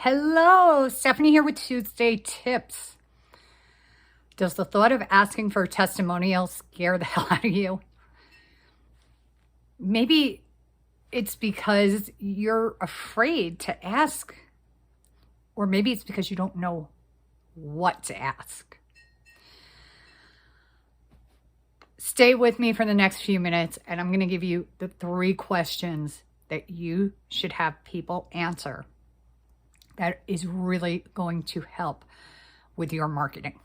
Hello, Stephanie here with Tuesday Tips. Does the thought of asking for a testimonial scare the hell out of you? Maybe it's because you're afraid to ask, or maybe it's because you don't know what to ask. Stay with me for the next few minutes, and I'm going to give you the 3 questions that you should have people answer that is really going to help with your marketing.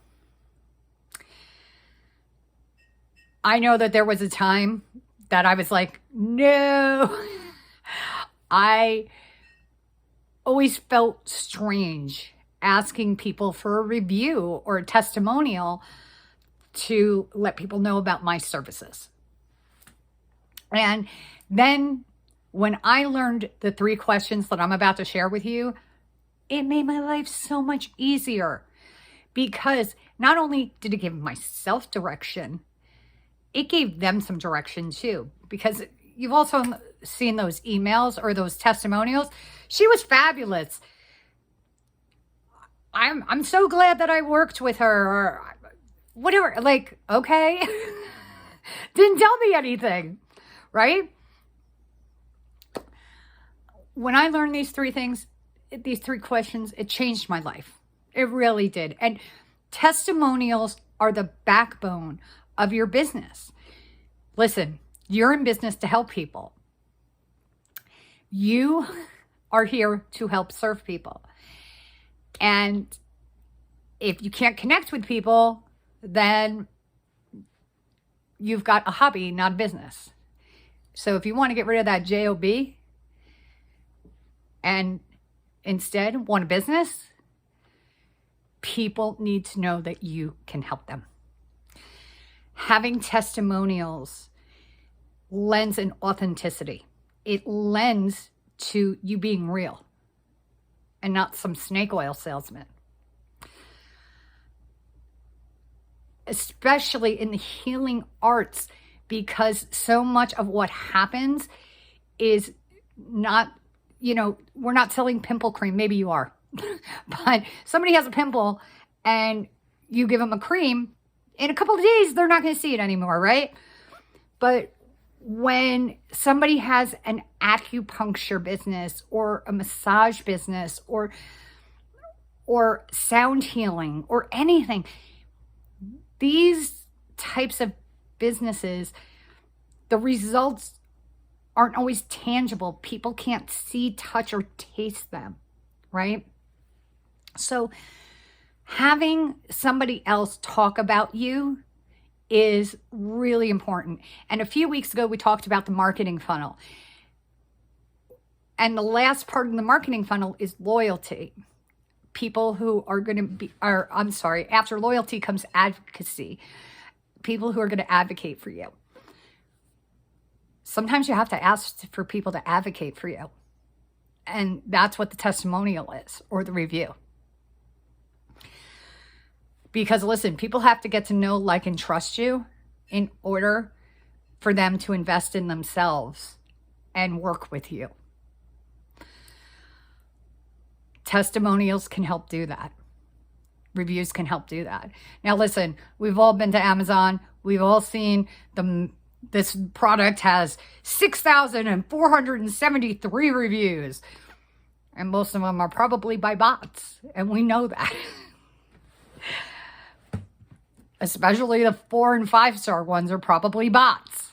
I know that there was a time that I was like, no. I always felt strange asking people for a review or a testimonial to let people know about my services. And then when I learned the 3 questions that I'm about to share with you, it made my life so much easier, because not only did it give myself direction, it gave them some direction too. Because you've also seen those emails or those testimonials. She was fabulous. I'm so glad that I worked with her, or whatever. Like, okay. Didn't tell me anything, right? When I learned these 3 things, these 3 questions, it changed my life. It really did. And testimonials are the backbone of your business. Listen, you're in business to help people. You are here to help serve people. And if you can't connect with people, then you've got a hobby, not a business. So if you want to get rid of that job and instead want a business, people need to know that you can help them. Having testimonials lends an authenticity. It lends to you being real and not some snake oil salesman. Especially in the healing arts, because so much of what happens is not, we're not selling pimple cream. Maybe you are. But somebody has a pimple and you give them a cream, in a couple of days, they're not going to see it anymore, right? But when somebody has an acupuncture business or a massage business or sound healing or anything, these types of businesses, the results aren't always tangible. People can't see, touch, or taste them, right? So having somebody else talk about you is really important. And a few weeks ago, we talked about the marketing funnel. And the last part of the marketing funnel is loyalty. People who are going to be, after loyalty comes advocacy. People who are going to advocate for you. Sometimes you have to ask for people to advocate for you. And that's what the testimonial is, or the review. Because listen, people have to get to know, like, and trust you in order for them to invest in themselves and work with you. Testimonials can help do that. Reviews can help do that. Now listen, we've all been to Amazon. We've all seen this product has 6,473 reviews. And most of them are probably by bots. And we know that. Especially the 4- and 5-star ones are probably bots.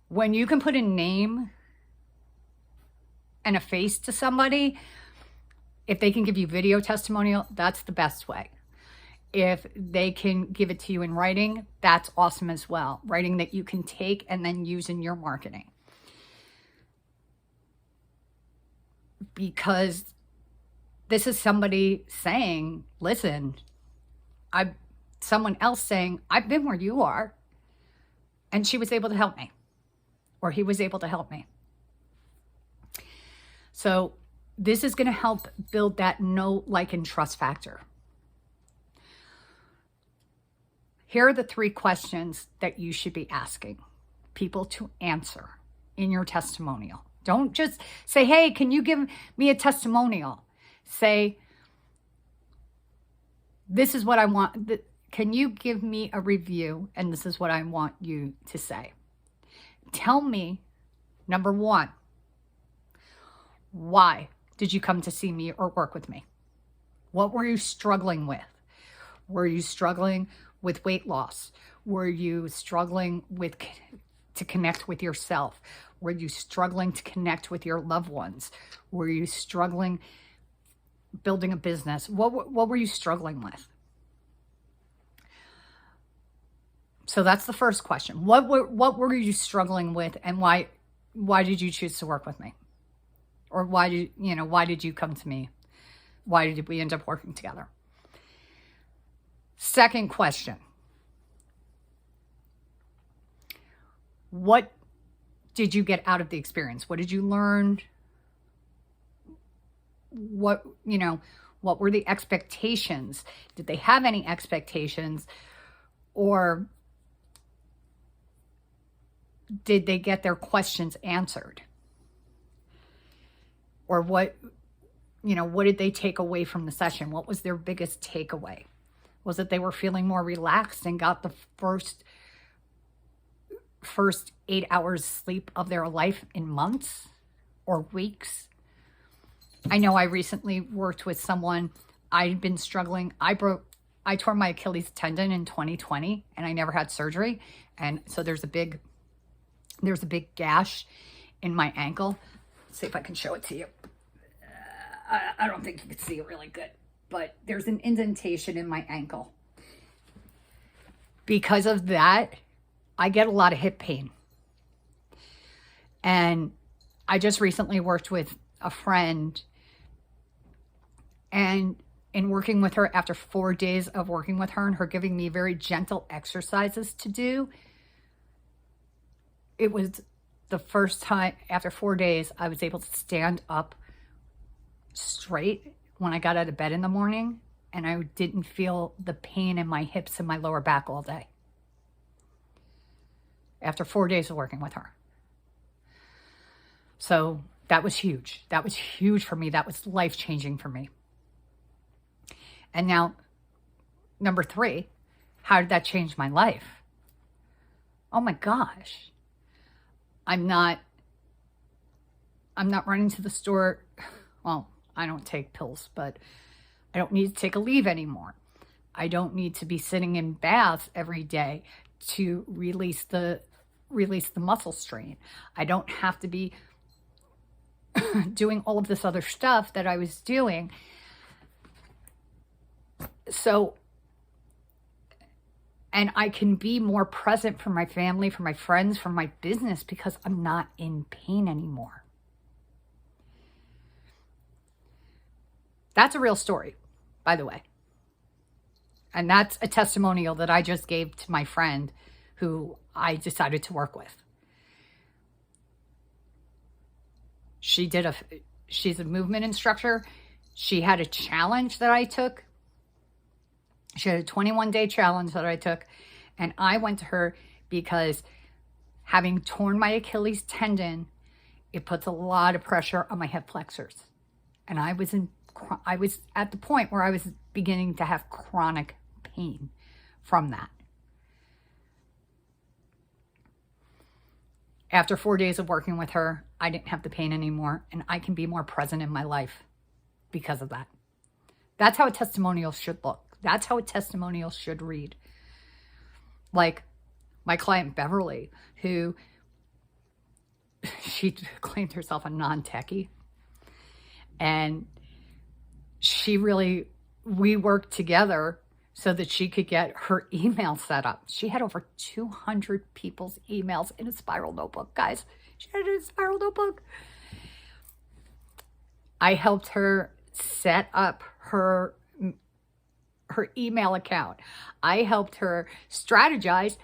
When you can put a name and a face to somebody, if they can give you video testimonial, that's the best way. If they can give it to you in writing, that's awesome as well. Writing that you can take and then use in your marketing. Because this is somebody saying, listen, someone else saying, I've been where you are, and she was able to help me, or he was able to help me. So this is going to help build that know, like, and trust factor. Here are the 3 questions that you should be asking people to answer in your testimonial. Don't just say, hey, can you give me a testimonial? Say, this is what I want. Can you give me a review? And this is what I want you to say. Tell me, number one, why did you come to see me or work with me? What were you struggling with? Were you struggling with weight loss? Were you struggling to connect with yourself? Were you struggling to connect with your loved ones? Were you struggling building a business? What were you struggling with? So that's the first question. What were you struggling with, and why did you choose to work with me? Or why did you come to me? Why did we end up working together? Second question. What did you get out of the experience? What did you learn? What were the expectations? Did they have any expectations? Or did they get their questions answered? Or what did they take away from the session? What was their biggest takeaway? Was it they were feeling more relaxed and got the first 8 hours sleep of their life in months or weeks? I know I recently worked with someone. I'd been struggling. I tore my Achilles tendon in 2020 and I never had surgery. And so there's a big gash in my ankle. Let's see if I can show it to you. I don't think you can see it really good, but there's an indentation in my ankle. Because of that, I get a lot of hip pain. And I just recently worked with a friend, and in working with her, after 4 days of working with her and her giving me very gentle exercises to do, it was the first time after 4 days I was able to stand up straight when I got out of bed in the morning, and I didn't feel the pain in my hips and my lower back all day. After 4 days of working with her. So that was huge. That was huge for me. That was life-changing for me. And now, number 3, how did that change my life? Oh my gosh. I'm not running to the store. Well, I don't take pills, but I don't need to take a leave anymore. I don't need to be sitting in baths every day to release the muscle strain. I don't have to be doing all of this other stuff that I was doing. So, and I can be more present for my family, for my friends, for my business, because I'm not in pain anymore. That's a real story, by the way. And that's a testimonial that I just gave to my friend who I decided to work with. She's a movement instructor. She had a challenge that I took. She had a 21-day challenge that I took. And I went to her because having torn my Achilles tendon, it puts a lot of pressure on my hip flexors. And I was at the point where I was beginning to have chronic pain from that. After 4 days of working with her, I didn't have the pain anymore, and I can be more present in my life because of that. That's how a testimonial should look. That's how a testimonial should read. Like my client Beverly, who she claimed herself a non-techie, and we worked together so that she could get her email set up. She had over 200 people's emails in a spiral notebook, guys. She had it in a spiral notebook. I helped her set up her email account. I helped her strategize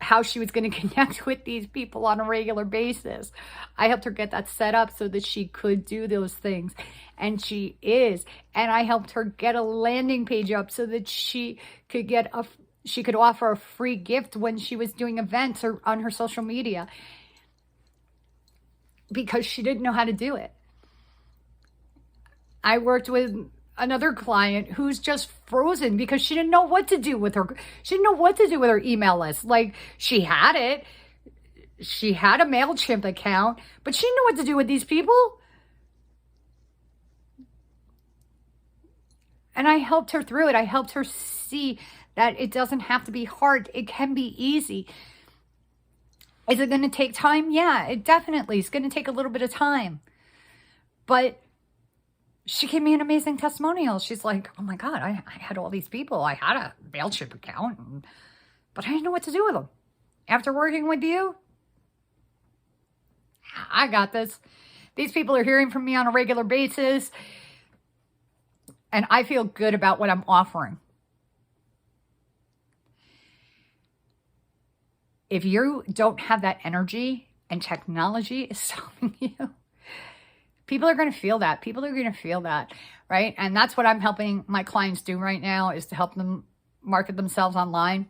how she was going to connect with these people on a regular basis. I helped her get that set up so that she could do those things. And she is. And I helped her get a landing page up so that she could offer a free gift when she was doing events or on her social media. because she didn't know how to do it. I worked with another client who's just frozen because she didn't know what to do with her. She didn't know what to do with her email list. Like, she had it. She had a MailChimp account, but she didn't know what to do with these people. And I helped her through it. I helped her see that it doesn't have to be hard. It can be easy. Is it going to take time? Yeah, it definitely is going to take a little bit of time. But she gave me an amazing testimonial. She's like, oh my God, I had all these people. I had a MailChimp account, but I didn't know what to do with them. After working with you, I got this. These people are hearing from me on a regular basis, and I feel good about what I'm offering. If you don't have that energy and technology is stopping you, people are going to feel that. People are going to feel that, right? And that's what I'm helping my clients do right now, is to help them market themselves online.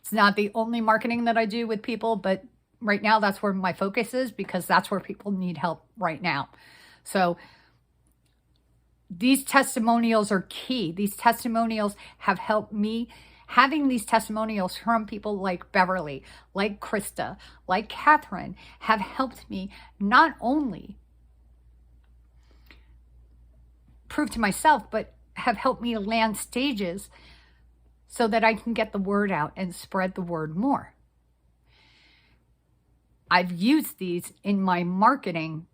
It's not the only marketing that I do with people, but right now that's where my focus is, because that's where people need help right now. So these testimonials are key. These testimonials have helped me. Having these testimonials from people like Beverly, like Krista, like Catherine, have helped me not only prove to myself, but have helped me land stages so that I can get the word out and spread the word more. I've used these in my marketing,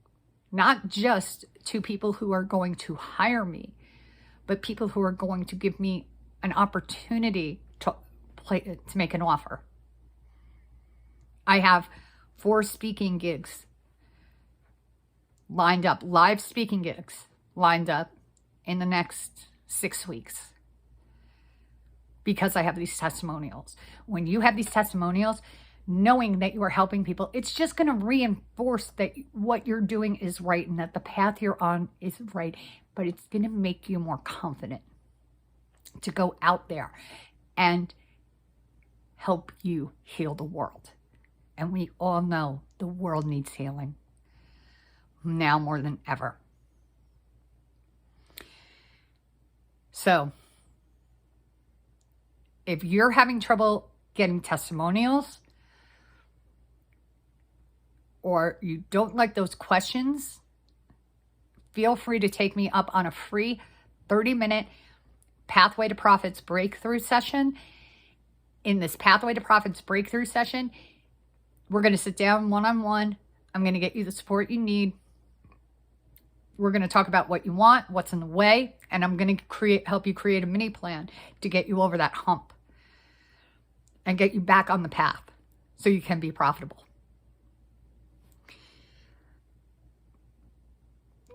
not just to people who are going to hire me, but people who are going to give me an opportunity to make an offer. I have 4 speaking gigs lined up, live speaking gigs lined up in the next 6 weeks, because I have these testimonials. When you have these testimonials, knowing that you are helping people, it's just going to reinforce that what you're doing is right and that the path you're on is right, but it's going to make you more confident to go out there and help you heal the world. And we all know the world needs healing now more than ever. So if you're having trouble getting testimonials, or you don't like those questions, feel free to take me up on a free 30-minute Pathway to Profits breakthrough session. In this Pathway to Profits breakthrough session, we're going to sit down one-on-one. I'm going to get you the support you need. We're going to talk about what you want, what's in the way, and I'm going to help you create a mini plan to get you over that hump and get you back on the path so you can be profitable.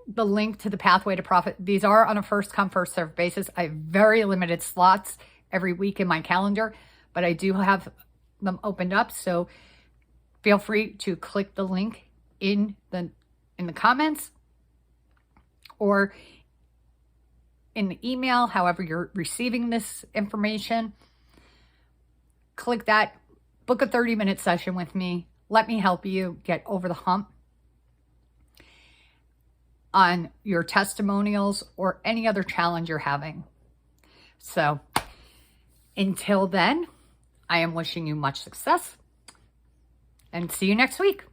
The link to the Pathway to Profit, these are on a first come, first serve basis. I have very limited slots every week in my calendar, but I do have them opened up. So feel free to click the link in the comments or in the email, however you're receiving this information. Click that, book a 30-minute session with me. Let me help you get over the hump on your testimonials or any other challenge you're having. So until then, I am wishing you much success and see you next week.